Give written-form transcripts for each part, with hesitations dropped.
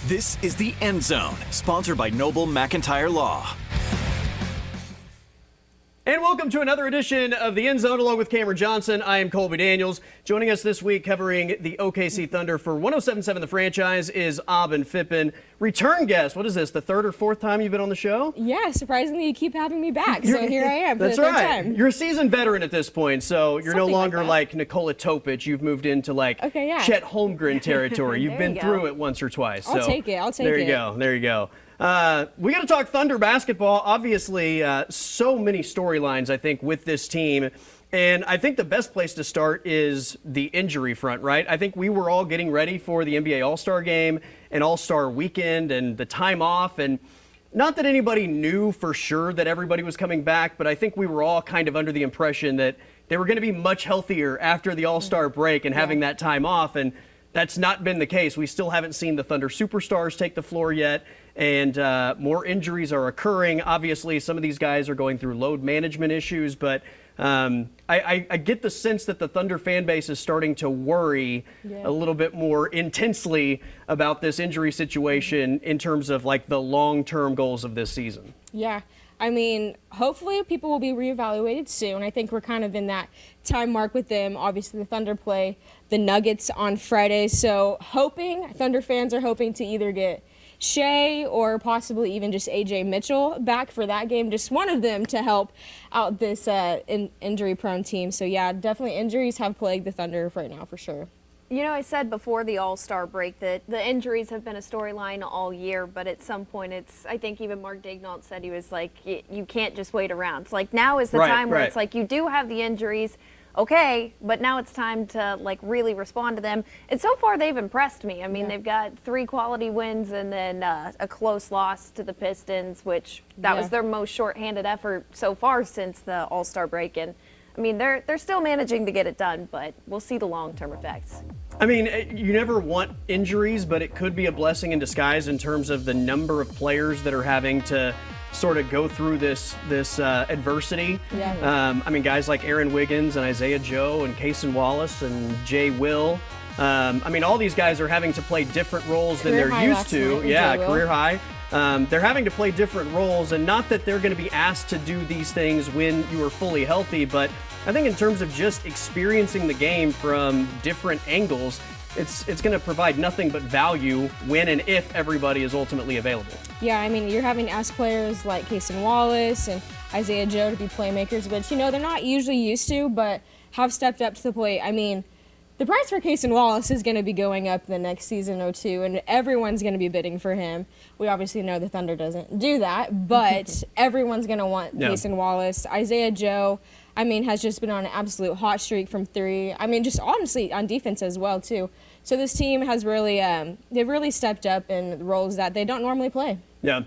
This is The End Zone, sponsored by Noble McIntyre Law. And welcome to another edition of The End Zone along with Camryn Johnson. I am Colby Daniels. Joining us this week covering the OKC Thunder for 107.7 The Franchise is Aubyn Phippen. Return guest. What is this, the third or fourth time you've been on the show? Yeah, surprisingly, you keep having me back. So here I am for That's the third right. time. You're a seasoned veteran at this point, so you're no Something longer like like Nikola Topic. You've moved into Okay, yeah. Chet Holmgren territory. You've There been you go. through it once or twice. I'll so take it. I'll take there it. There you go. We got to talk Thunder basketball. Obviously, so many storylines, I think, with this team. And I think the best place to start is the injury front, right? I think we were all getting ready for the NBA All-Star Game and All-Star Weekend and the time off. And not that anybody knew for sure that everybody was coming back, but I think we were all kind of under the impression that they were going to be much healthier after the All-Star break and having that time off. And that's not been the case. We still haven't seen the Thunder superstars take the floor yet, and more injuries are occurring. Obviously, some of these guys are going through load management issues, but I get the sense that the Thunder fan base is starting to worry a little bit more intensely about this injury situation in terms of like the long-term goals of this season. Yeah. I mean, hopefully people will be reevaluated soon. I think we're kind of in that time mark with them. Obviously, the Thunder play the Nuggets on Friday. So Thunder fans are hoping to either get Shea or possibly even just AJ Mitchell back for that game. Just one of them to help out this injury-prone team. So, yeah, definitely injuries have plagued the Thunder right now for sure. You know, I said before the All-Star break that the injuries have been a storyline all year, but at some point I think even Mark Daignault said, he was like, you can't just wait around. It's like now is the time where it's like you do have the injuries, okay, but now it's time to like really respond to them. And so far they've impressed me. I mean, they've got 3 quality wins and then a close loss to the Pistons, which that was their most shorthanded effort so far since the All-Star break. And I mean, they're still managing to get it done, but we'll see the long-term effects. I mean, you never want injuries, but it could be a blessing in disguise in terms of the number of players that are having to sort of go through this adversity. Yeah. I mean, guys like Aaron Wiggins and Isaiah Joe and Cason Wallace and Jay Will. I mean, all these guys are having to play different roles than they're used to. Yeah, career high. They're having to play different roles, and not that they're going to be asked to do these things when you are fully healthy, but I think in terms of just experiencing the game from different angles, it's going to provide nothing but value when and if everybody is ultimately available. Yeah, I mean, you're having to ask players like Cason Wallace and Isaiah Joe to be playmakers, which, you know, they're not usually used to, but have stepped up to the plate. I mean, the price for Cason Wallace is going to be going up the next season or two, and everyone's going to be bidding for him. We obviously know the Thunder doesn't do that, but everyone's going to want Cason Wallace. Isaiah Joe, I mean, has just been on an absolute hot streak from 3. I mean, just honestly on defense as well, too. So this team has really, they've really stepped up in roles that they don't normally play. Yeah.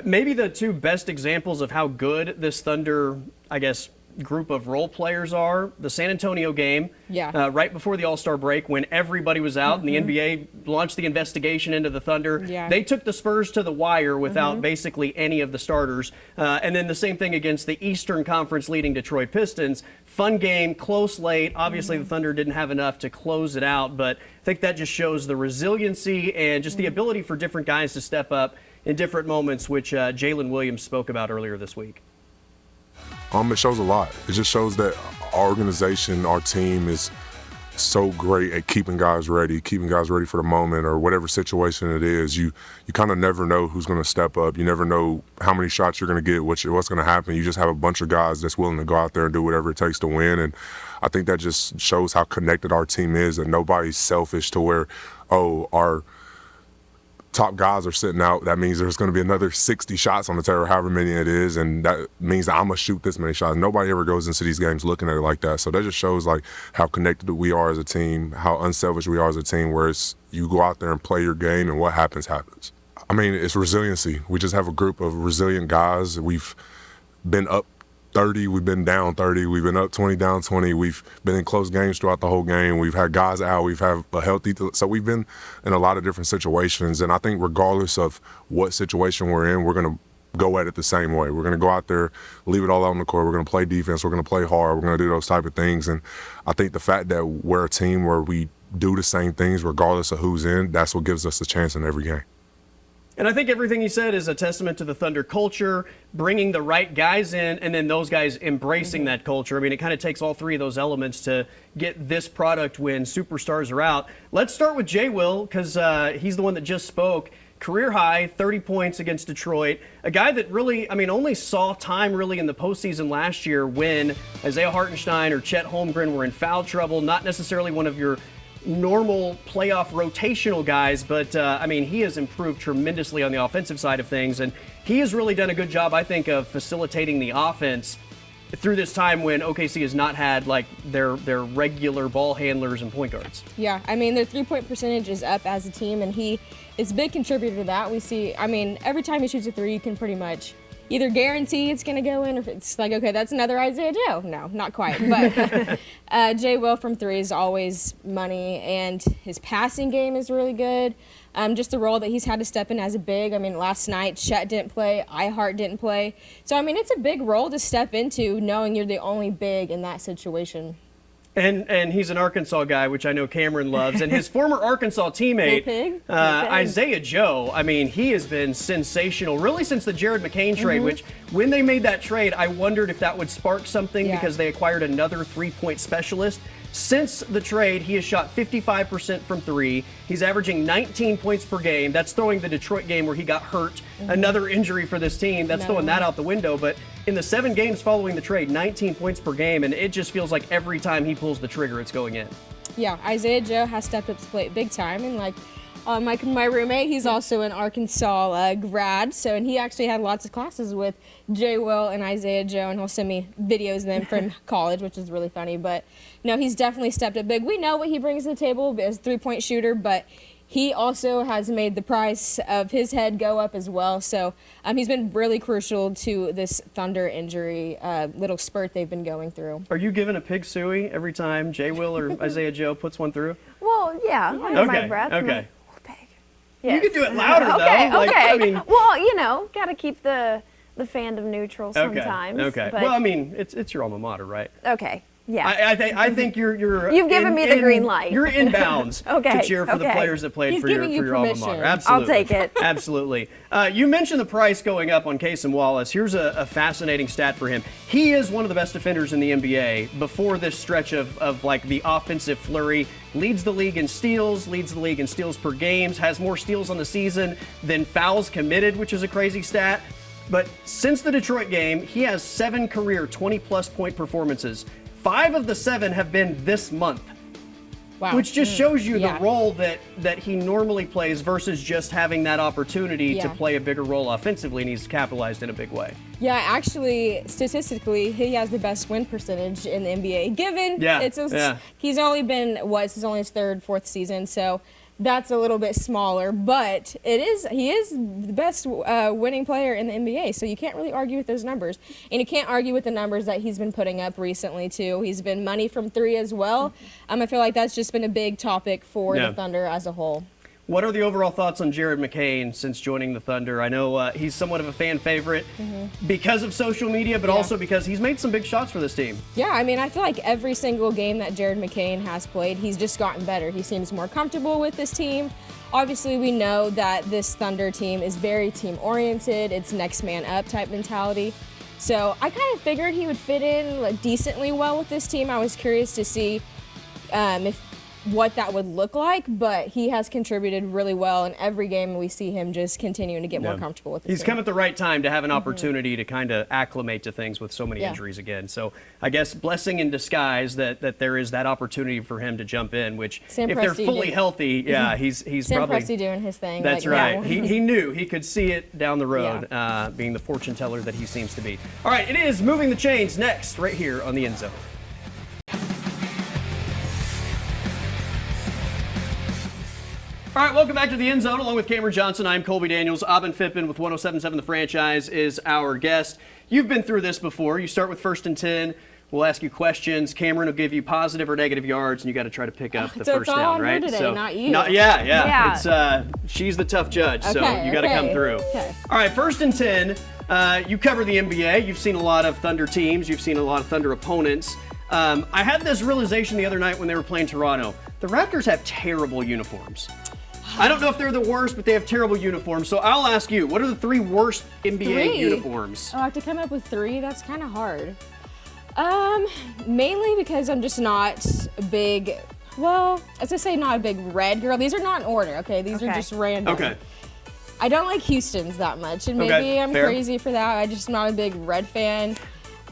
Maybe the 2 best examples of how good this Thunder, I guess, group of role players are the San Antonio game right before the All-Star break when everybody was out and the NBA launched the investigation into the Thunder. They took the Spurs to the wire without basically any of the starters. And then the same thing against the Eastern Conference leading Detroit Pistons. Fun game, close late. Obviously, the Thunder didn't have enough to close it out, but I think that just shows the resiliency and just the ability for different guys to step up in different moments, which Jalen Williams spoke about earlier this week. It shows a lot. It just shows that our organization, our team is so great at keeping guys ready for the moment or whatever situation it is. You kind of never know who's going to step up. You never know how many shots you're going to get, what's going to happen. You just have a bunch of guys that's willing to go out there and do whatever it takes to win. And I think that just shows how connected our team is, and nobody's selfish to where, our top guys are sitting out. That means there's going to be another 60 shots on the table, however many it is, and that means that I'm going to shoot this many shots. Nobody ever goes into these games looking at it like that. So that just shows like how connected we are as a team, how unselfish we are as a team, where it's you go out there and play your game and what happens, happens. I mean, it's resiliency. We just have a group of resilient guys. We've been up 30, we've been down 30, we've been up 20, down 20, we've been in close games throughout the whole game, we've had guys out, we've had a healthy, so we've been in a lot of different situations, and I think regardless of what situation we're in, we're going to go at it the same way. We're going to go out there, leave it all out on the court, we're going to play defense, we're going to play hard, we're going to do those type of things, and I think the fact that we're a team where we do the same things regardless of who's in, that's what gives us a chance in every game. And I think everything he said is a testament to the Thunder culture, bringing the right guys in, and then those guys embracing that culture. I mean, it kind of takes all three of those elements to get this product when superstars are out. Let's start with Jay Will, because he's the one that just spoke. Career high, 30 points against Detroit. A guy that really, I mean, only saw time really in the postseason last year when Isaiah Hartenstein or Chet Holmgren were in foul trouble. Not necessarily one of your normal playoff rotational guys, but I mean, he has improved tremendously on the offensive side of things, and he has really done a good job, I think, of facilitating the offense through this time when OKC has not had like their regular ball handlers and point guards. Yeah, I mean, their three-point percentage is up as a team, and he is a big contributor to that. We see, I mean, every time he shoots a three, you can pretty much either guarantee it's going to go in, or if it's like, okay, that's another Isaiah Joe. No, not quite. But Jay Will from three is always money, and his passing game is really good. Just the role that he's had to step in as a big. I mean, last night, Chet didn't play, Ihart didn't play. So, I mean, it's a big role to step into knowing you're the only big in that situation. And he's an Arkansas guy, which I know Camryn loves. And his former Arkansas teammate, Isaiah Joe, I mean, he has been sensational, really since the Jared McCain trade, which when they made that trade, I wondered if that would spark something because they acquired another three-point specialist. Since the trade, he has shot 55% from three. He's averaging 19 points per game. That's throwing the Detroit game where he got hurt. Another injury for this team. That's throwing that out the window. But in the 7 games following the trade, 19 points per game. And it just feels like every time he pulls the trigger, it's going in. Yeah, Isaiah Joe has stepped up to the plate big time. And like my roommate, he's also an Arkansas grad, and he actually had lots of classes with Jay Will and Isaiah Joe, and he'll send me videos of them from college, which is really funny. But no, he's definitely stepped up big. We know what he brings to the table as a three-point shooter, but he also has made the price of his head go up as well. So he's been really crucial to this Thunder injury little spurt they've been going through. Are you giving a pig suey every time Jay Will or Isaiah Joe puts one through? Well, yeah, under my breath. Okay. Yes. You can do it louder, though. Okay. I mean, well, you know, got to keep the fandom neutral sometimes. Okay. But, well, I mean, it's your alma mater, right? Okay. Yeah. I think you're You've given me the green light. You're in bounds to cheer for the players that played for your alma mater. Absolutely. I'll take it. Absolutely. You mentioned the price going up on Cason Wallace. Here's a fascinating stat for him. He is one of the best defenders in the NBA before this stretch of like the offensive flurry. Leads the league in steals, leads the league in steals per games, has more steals on the season than fouls committed, which is a crazy stat. But since the Detroit game, he has 7 career 20-plus point performances. 5 of the 7 have been this month. Wow. Which just shows you the role that he normally plays versus just having that opportunity to play a bigger role offensively, and he's capitalized in a big way. Yeah, actually, statistically, he has the best win percentage in the NBA. Given he's only been, this is only his 3rd, 4th season, so that's a little bit smaller, but he is the best winning player in the NBA, so you can't really argue with those numbers. And you can't argue with the numbers that he's been putting up recently, too. He's been money from 3 as well. I feel like that's just been a big topic for the Thunder as a whole. What are the overall thoughts on Jared McCain since joining the Thunder? I know he's somewhat of a fan favorite because of social media, but also because he's made some big shots for this team. Yeah, I feel like every single game that Jared McCain has played, he's just gotten better. He seems more comfortable with this team. Obviously, we know that this Thunder team is very team-oriented. It's next man up type mentality. So I kind of figured he would fit in decently well with this team. I was curious to see what that would look like, but he has contributed really well in every game. We see him just continuing to get more comfortable with it. He's come at the right time to have an opportunity to kind of acclimate to things with so many injuries again. So I guess blessing in disguise that there is that opportunity for him to jump in, which Sam if Presti they're fully healthy, he's Sam probably Presti doing his thing. That's right. He knew he could see it down the road, being the fortune teller that he seems to be. All right, it is Moving the Chains next, right here on The End Zone. All right, welcome back to The End Zone. Along with Camryn Johnson, I'm Colby Daniels. Aubyn Phippen with 107.7 The Franchise is our guest. You've been through this before. You start with 1st and 10. We'll ask you questions. Camryn will give you positive or negative yards, and you got to try to pick up the first down, right? Today, so not you. Yeah. She's the tough judge, so you got to come through. Okay. All right, 1st and 10. You cover the NBA. You've seen a lot of Thunder teams. You've seen a lot of Thunder opponents. I had this realization the other night when they were playing Toronto. The Raptors have terrible uniforms. I don't know if they're the worst, but they have terrible uniforms. So I'll ask you, what are the 3 worst NBA uniforms? Oh, I have to come up with 3? That's kind of hard. Mainly because I'm just not a big, well, as I say, not a big red girl. These are not in order, okay? These are just random. Okay. I don't like Houston's that much, and maybe I'm crazy for that. I'm just not a big red fan.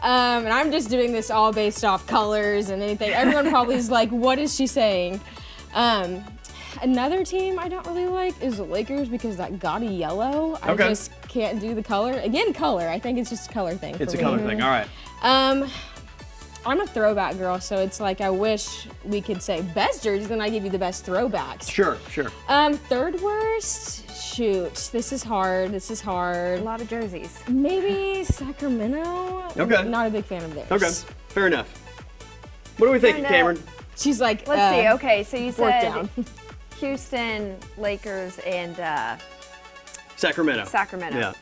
And I'm just doing this all based off colors and anything. Everyone probably is like, what is she saying? Another team I don't really like is the Lakers because that gaudy yellow. I just can't do the color. Again, color. I think it's just a color thing. It's a color thing. All right. I'm a throwback girl, so it's like I wish we could say best jerseys, then I give you the best throwbacks. Sure. Third worst. Shoot, this is hard. A lot of jerseys. Maybe Sacramento. Okay. Not a big fan of theirs. Okay. Fair enough. What are we thinking, Camryn? She's like, let's see. Okay, so you said down. Houston, Lakers, and Sacramento. Yeah.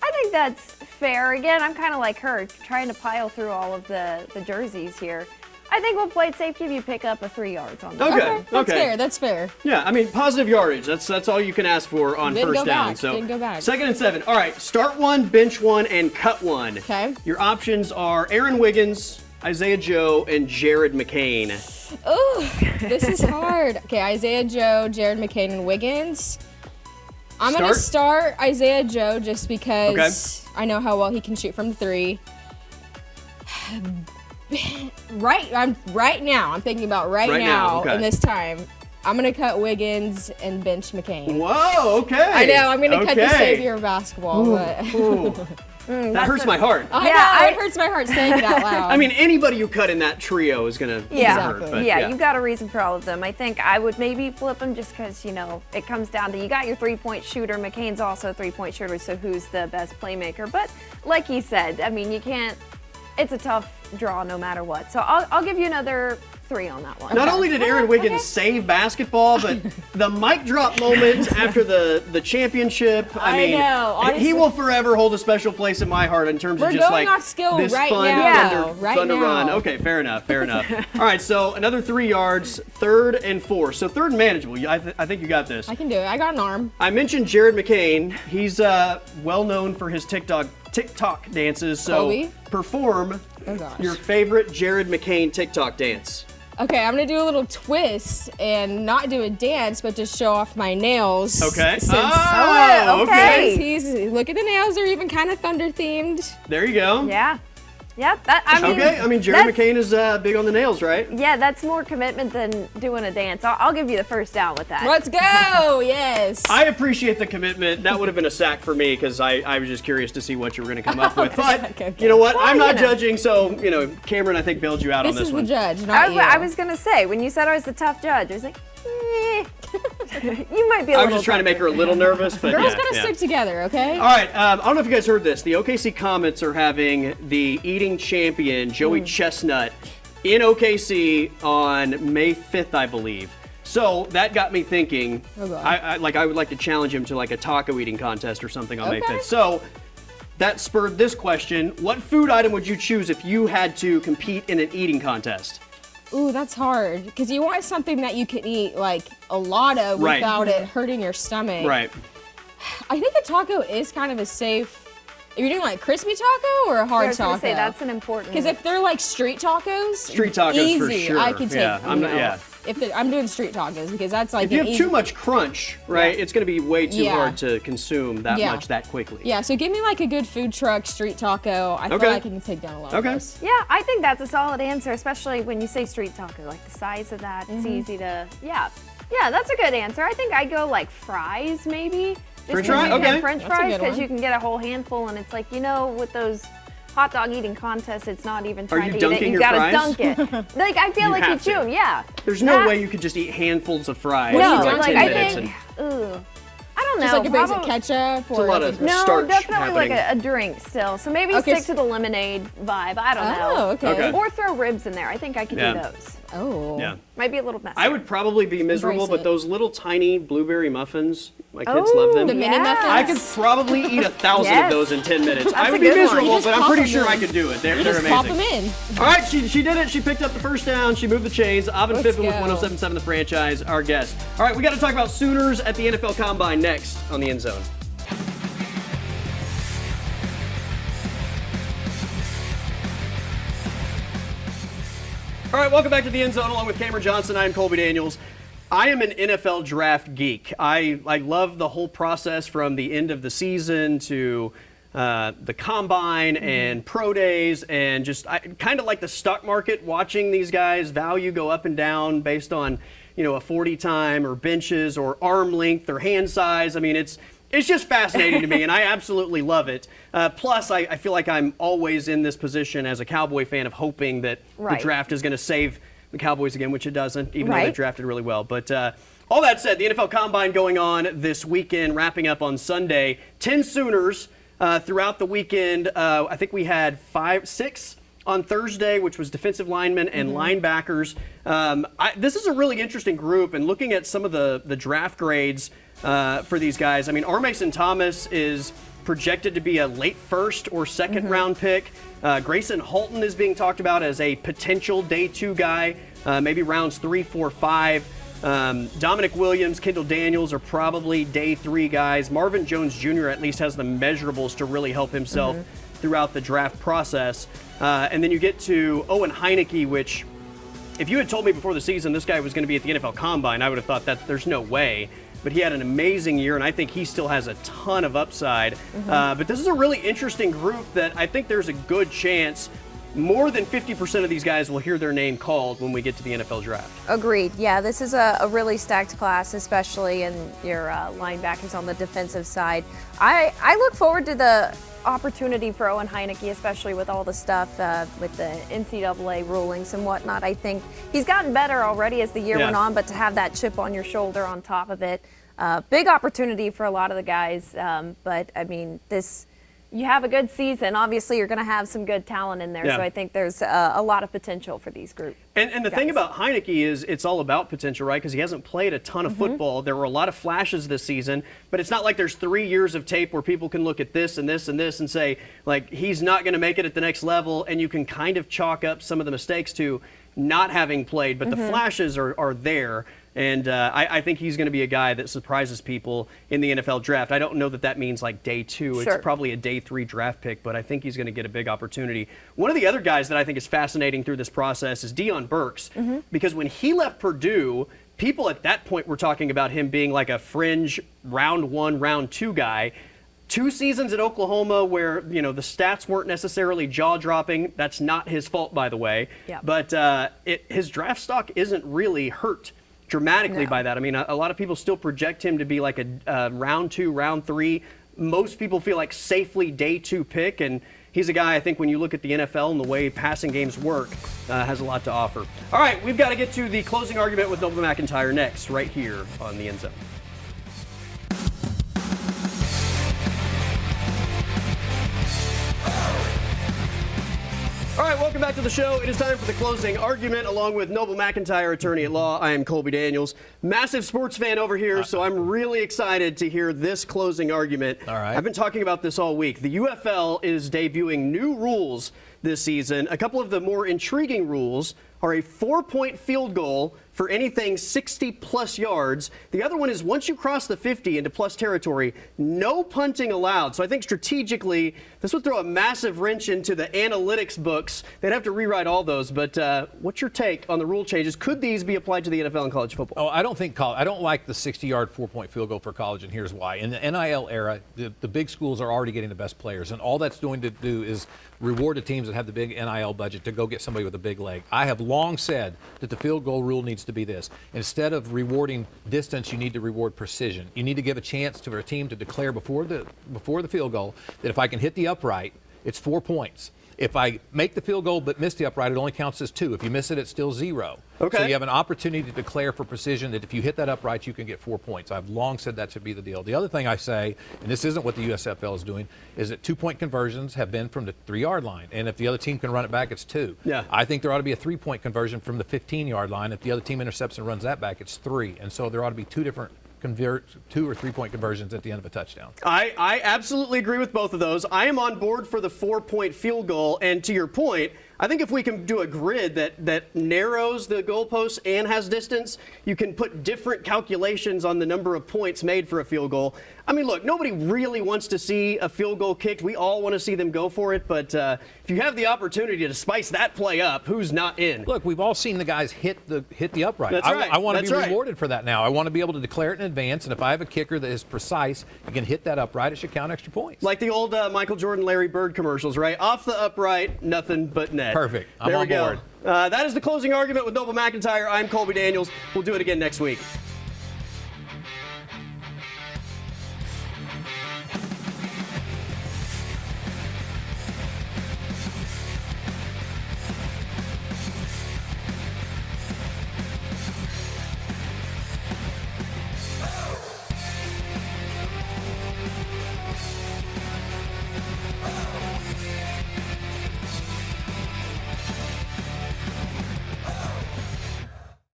I think that's fair. Again, I'm kind of like her, trying to pile through all of the jerseys here. I think we'll play it safe, give you pick up a 3 yards on that. Okay. That's fair. Yeah, I mean, positive yardage. That's all you can ask for on first down. So Didn't go back. 2nd and 7. All right, start 1, bench 1, and cut 1. Okay. Your options are Aaron Wiggins, Isaiah Joe, and Jared McCain. Oh, this is hard. Okay, Isaiah Joe, Jared McCain, and Wiggins. I'm going to start Isaiah Joe just because I know how well he can shoot from the 3. Right now, I'm thinking about right now in this time. I'm going to cut Wiggins and bench McCain. Whoa, okay. I know, I'm going to cut the savior of basketball. But that hurts my heart. It hurts my heart saying it out loud. I mean, anybody you cut in that trio is going to hurt. But you've got a reason for all of them. I think I would maybe flip them just because, it comes down to you got your 3-point shooter. McCain's also a 3-point shooter, so who's the best playmaker? But like he said, I mean, you can't, it's a tough draw no matter what. So I'll give you another 3 on that one. Not only did Aaron Wiggins save basketball, but the mic drop moment after the championship. I mean, know, honestly, he will forever hold a special place in my heart in terms of just going like off skill this right fun now. Thunder run. Okay, fair enough. All right, so another 3 yards, 3rd and 4. So 3rd and manageable. I think you got this. I can do it. I got an arm. I mentioned Jared McCain. He's well known for his TikTok dances. So Colby? Perform your favorite Jared McCain TikTok dance. Okay, I'm gonna do a little twist and not do a dance, but just show off my nails. Okay. Since, okay. Look at the nails; they're even kind of Thunder themed. There you go. Yeah. Yep. I mean, Jared McCain is big on the nails, right? Yeah, that's more commitment than doing a dance. I'll give you the first down with that. Let's go! Yes. I appreciate the commitment. That would have been a sack for me because I was just curious to see what you were going to come up with. But you know what? I'm not judging, so Camryn, I think bailed you out on this one. This is the judge, not you. I was going to say, when you said I was the tough judge, I was like, you might be a little. I was just trying to make her a little nervous, but girls gotta stick together, okay? All right. I don't know if you guys heard this. The OKC Comets are having the eating champion Joey Chestnut in OKC on May 5th, I believe. So that got me thinking. I would like to challenge him to like a taco eating contest or something on May 5th. So that spurred this question: what food item would you choose if you had to compete in an eating contest? Ooh, that's hard because you want something that you can eat like a lot of without it hurting your stomach. Right. I think a taco is kind of a safe. Are you doing like crispy taco or a hard taco? I was gonna say that's an important. Because if they're like street tacos, easy, for sure. I can take. Yeah, I'm doing street tacos because that's like. If you have too much crunch, right, it's going to be way too hard to consume that much that quickly. Yeah, so give me like a good food truck street taco. I feel like I can take down a lot of this. Yeah, I think that's a solid answer, especially when you say street taco, like the size of that. It's easy to. Yeah, that's a good answer. I think I'd go like fries maybe. French fries? Okay. French fries because you can get a whole handful, and it's like with those hot dog eating contests, it's not even trying to eat it. You gotta dunk it. Like I feel like you chew them. Yeah. There's no way you could just eat handfuls of fries no, for like 10 I minutes. think. I don't know. Just like a basic probably- ketchup It's a or lot like of a- No, starch definitely happening. like a drink still. So maybe Okay, stick to the lemonade vibe. I don't know. Oh, okay. Or throw ribs in there. I think I could Yeah. do those. Oh. Yeah. Might be a little messy. I would probably be miserable, Embrace but it. those little tiny blueberry muffins, my kids love them. The mini muffins? I could probably eat 1,000 Yes. of those in 10 minutes. I a would be good one. miserable, You just but I'm pop pretty them sure in. I could do it. They're You just amazing. pop them in. All right, she did it. She picked up the first down. She moved the chains. Aubyn Let's Phippen with go. 107.7 The Franchise, our guest. All right, we got to talk about Sooners at the NFL Combine next on the End Zone. All right, welcome back to the End Zone along with Camryn Johnson. I am Colby Daniels. I am an NFL draft geek. I love the whole process from the end of the season to the combine and pro days, and just I kind of like the stock market, watching these guys' value go up and down based on, a 40 time or benches or arm length or hand size. I mean, it's just fascinating to me, and I absolutely love it. Plus, I feel like I'm always in this position as a Cowboy fan of hoping that Right. the draft is going to save the Cowboys again, which it doesn't, even though they Right. drafted really well. But all that said, the NFL Combine going on this weekend, wrapping up on Sunday. 10 Sooners throughout the weekend. I think we had 6 on Thursday, which was defensive linemen and linebackers. This is a really interesting group, and looking at some of the draft grades for these guys, I mean, R. Mason Thomas is projected to be a late first or second round pick. Grayson Halton is being talked about as a potential day 2 guy, maybe rounds 3, 4, 5. Dominic Williams, Kendall Daniels are probably day 3 guys. Marvin Jones Jr. at least has the measurables to really help himself throughout the draft process. And then you get to Owen Heineke, which if you had told me before the season this guy was going to be at the NFL Combine, I would have thought that there's no way. But he had an amazing year, and I think he still has a ton of upside. But this is a really interesting group that I think there's a good chance more than 50% of these guys will hear their name called when we get to the NFL draft. Agreed. Yeah, this is a really stacked class, especially in your linebackers on the defensive side. I look forward to the opportunity for Owen Heineke, especially with all the stuff with the NCAA rulings and whatnot. I think he's gotten better already as the year went on, but to have that chip on your shoulder on top of it, big opportunity for a lot of the guys. But I mean, you have a good season. Obviously, you're going to have some good talent in there. Yeah. So I think there's a lot of potential for these groups. And the thing about Heineke is it's all about potential, right? Because he hasn't played a ton of football. There were a lot of flashes this season, but it's not like there's 3 years of tape where people can look at this and this and this and say, like, he's not going to make it at the next level, and you can kind of chalk up some of the mistakes to not having played, but the flashes are there. And I think he's going to be a guy that surprises people in the NFL draft. I don't know that means like day 2. Sure. It's probably a day 3 draft pick, but I think he's going to get a big opportunity. One of the other guys that I think is fascinating through this process is Deion Burks, because when he left Purdue, people at that point were talking about him being like a fringe round 1, round 2 guy. 2 seasons at Oklahoma where, the stats weren't necessarily jaw-dropping. That's not his fault, by the way. Yep. But his draft stock isn't really hurt dramatically by that. I mean, a lot of people still project him to be like a round 2, round 3. Most people feel like safely day 2 pick, and he's a guy I think when you look at the NFL and the way passing games work, has a lot to offer. All right, we've got to get to the closing argument with Noble McIntyre next, right here on the End Zone. All right, welcome back to the show. It is time for the closing argument along with Noble McIntyre, attorney at law. I am Colby Daniels. Massive sports fan over here, so I'm really excited to hear this closing argument. All right. I've been talking about this all week. The UFL is debuting new rules this season. A couple of the more intriguing rules are a 4-point field goal for anything 60-plus yards. The other one is once you cross the 50 into plus territory, no punting allowed. So I think strategically, this would throw a massive wrench into the analytics books. They'd have to rewrite all those. But what's your take on the rule changes? Could these be applied to the NFL and college football? Oh, I don't like the 60-yard 4-point field goal for college, and here's why. In the NIL era, the big schools are already getting the best players, and all that's going to do is reward the teams that have the big NIL budget to go get somebody with a big leg. I have long said that the field goal rule needs to be this. Instead of rewarding distance, you need to reward precision. You need to give a chance for a team to declare before the field goal that if I can hit the upright, it's 4 points. If I make the field goal but miss the upright, it only counts as 2. If you miss it, it's still 0. Okay. So you have an opportunity to declare for precision that if you hit that upright, you can get 4 points. I've long said that should be the deal. The other thing I say, and this isn't what the USFL is doing, is that 2-point conversions have been from the 3-yard line. And if the other team can run it back, it's 2. Yeah. I think there ought to be a 3-point conversion from the 15-yard line. If the other team intercepts and runs that back, it's 3. And so there ought to be 2 different 2 or 3-point conversions at the end of a touchdown. I absolutely agree with both of those. I am on board for the 4-point field goal. And to your point, I think if we can do a grid that narrows the goalposts and has distance, you can put different calculations on the number of points made for a field goal. I mean, look, nobody really wants to see a field goal kicked. We all want to see them go for it. But if you have the opportunity to spice that play up, who's not in? Look, we've all seen the guys hit the upright. That's right. I want to be That's right. rewarded for that now. I want to be able to declare it in advance. And if I have a kicker that is precise, you can hit that upright, it should count extra points. Like the old Michael Jordan, Larry Bird commercials, right? Off the upright, nothing but net. Perfect. I'm there on we go. board. That is the closing argument with Noble McIntyre. I'm Colby Daniels. We'll do it again next week.